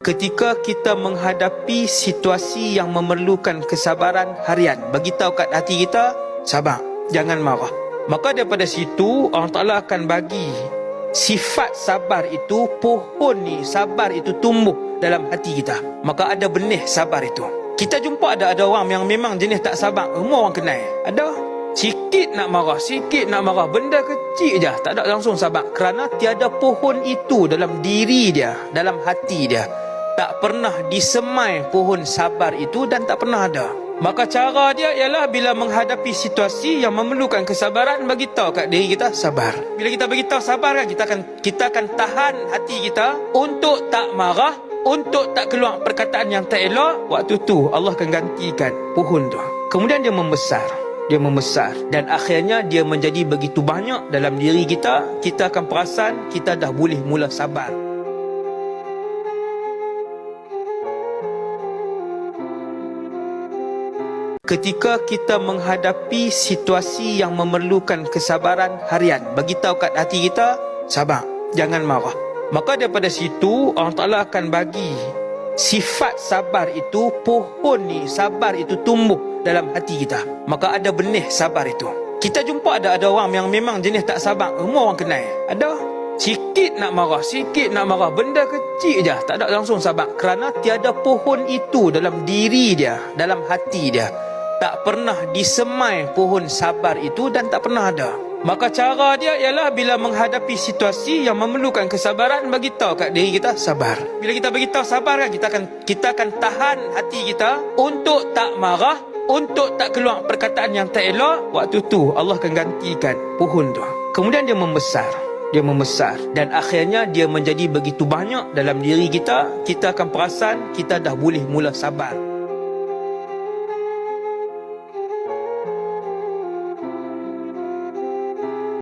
Ketika kita menghadapi situasi yang memerlukan kesabaran harian, bagi tahu kat hati kita, sabar, jangan marah. Maka daripada situ Allah Ta'ala akan bagi sifat sabar itu, pohon ni sabar itu tumbuh dalam hati kita. Maka ada benih sabar itu. Kita jumpa ada orang yang memang jenis tak sabar, semua orang kenal. Ada sikit nak marah, benda kecil je tak ada langsung sabar. Kerana tiada pohon itu dalam diri dia, dalam hati dia. Tak pernah disemai pohon sabar itu dan tak pernah ada. Maka cara dia ialah bila menghadapi situasi yang memerlukan kesabaran, bagi tahu kat diri kita sabar. Bila kita bagi tahu sabar kan, kita akan tahan hati kita untuk tak marah, untuk tak keluar perkataan yang tak elok. Waktu tu Allah akan gantikan pohon tu. Kemudian dia membesar, dan akhirnya dia menjadi begitu banyak dalam diri kita. Kita akan perasan kita dah boleh mula sabar. Ketika kita menghadapi situasi yang memerlukan kesabaran harian, bagi tahu kat hati kita, sabar, jangan marah. Maka daripada situ Allah Ta'ala akan bagi sifat sabar itu, pohon ni sabar itu tumbuh dalam hati kita. Maka ada benih sabar itu. Kita jumpa ada orang yang memang jenis tak sabar, semua orang kenal. Ada sikit nak marah, benda kecil je tak ada langsung sabar. Kerana tiada pohon itu dalam diri dia, dalam hati dia. Tak pernah disemai pohon sabar itu dan tak pernah ada. Maka cara dia ialah bila menghadapi situasi yang memerlukan kesabaran, bagi tahu kat diri kita sabar. Bila kita bagi tahu sabar kan, kita akan tahan hati kita untuk tak marah, untuk tak keluar perkataan yang tak elok. Waktu tu Allah akan gantikan pohon tu. Kemudian dia membesar, dan akhirnya dia menjadi begitu banyak dalam diri kita. Kita akan perasan kita dah boleh mula sabar.